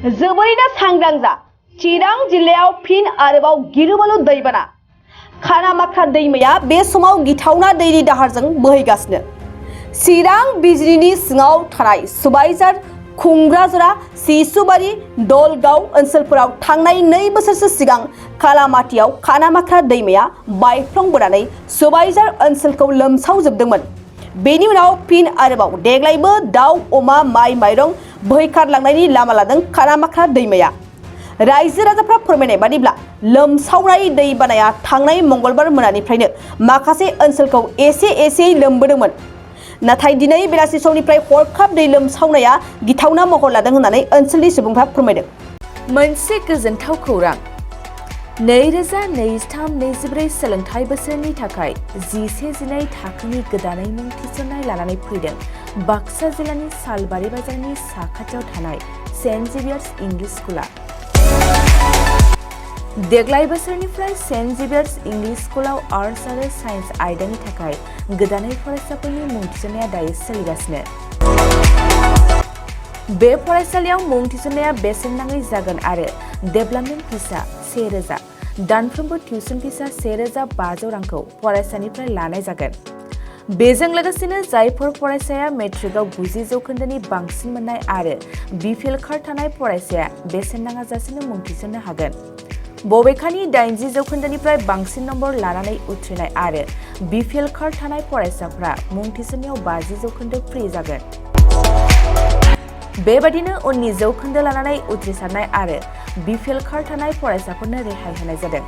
जोबोरैनो सांग्रां जा चिरां जिल्लायाव फिन आरोबाव गिलुबालु दैबाना खानामाखा दैमाया बे समाव गिथावना दैनि दाहारजों बोहैगासिनो। चिरां बिजिनिनि सिङाव थानाय सुबाइजार खुंग्राजरा सिसुबारि दलगाव ओनसोलफोराव थांनाय 2 बोसोरसो सिगां खालामाथियाव खानामाखा दैमाया बायफ्लंबोनानै सुबाइजार ओनसोलखौ लोमसावजोबदोंमोन। बेनि उनाव फिन आरोबाव देग्लायबो दाउ अमा माइ माइरं बोहैखारलांनायनि लामा लादों खानामाखा दैमाया। रायजो राजाफ्रा फोरमायनाय बादिब्ला लोमसावनाय दै बानाया थांनाय मंगलबार मोनानिफ्रायनो माखासे ओनसोलखौ एसे लोमबोदोंमोन। नाथाय दिनै बेलासि समनिफ्राय हरखाब दै लोमसावनाया गिथावना महर लादों होननानै ओनसोलनि सुबुंफ्रा फोरमायदों। मोनसे गोजोनथाव खौरां 2023-24 सोलोंथाइ बोसोरनि थाखाय 11-12 थाखोनि गोदानै मुं थिसननाय लानानै फैदों बाक्सा जिल्लानि सालबारि बाजारनि साखाथियाव थानाय सेन्ट जेभियार्स इंलिश स्कुला। देग्लाय बोसोरनिफ्राय सेन्ट जेभियार्स इंलिश स्कुलाव आर्ट्स आरो साइन्स आयदानि थाखाय गोदानै फरायसाफोरनि मुं थिसननाया दायो सोलिगासिनो। बे फरायसालियाव मुं थिसननाया बेसेन नाङै जागोन आरो डेभेलपमेन्ट फिसा 1000, दानफ्रोमबो टिउसन फिसा 1500 रांखौ फरायसानिफ्राय लानाय जागोन। बेजों लोगोसेनो जायफोर फरायसाया मेट्रिकआव 90 जौखोन्दोनि बांसिन मोननाय आरो बिपिएल कार्ड थानाय फरायसाया बेसेन नाङाजासेनो मुं थिसननो हागोन। बबेखानि 80 जौखोन्दोनिफ्राय बांसिन नम्बर लानानै उथ्रिनाय आरो बिपिएल कार्ड थानाय फरायसाफ्रा मुं थिसननायाव 50 जौखोन्दो फ्रि जागोन। बेबादिनो उननि जौखोन्दो लानानै उथ्रिसारनाय आरो बिपिएल कार्ड थानाय फरायसाफोरनो रेहाय होनाय जादों।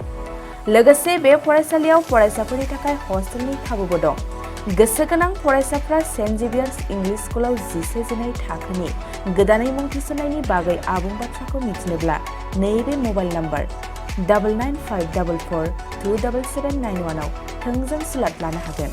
लोगोसे बे फरायसालियाव फरायसाफोरनि थाखाय हस्टेलनि खाबुबो दं। गोसो गोनां फरायसाफ्रा सेन्ट जेभियार्स इंलिश स्कुलाव 11-12 थाखोनि गोदानै मुं थिसननायनि बागै आबुं बाथ्राखौ मिथिनोब्ला नैबे मबाइल नम्बर 9954427791 आव थोंजों सुलाद लानो हागोन।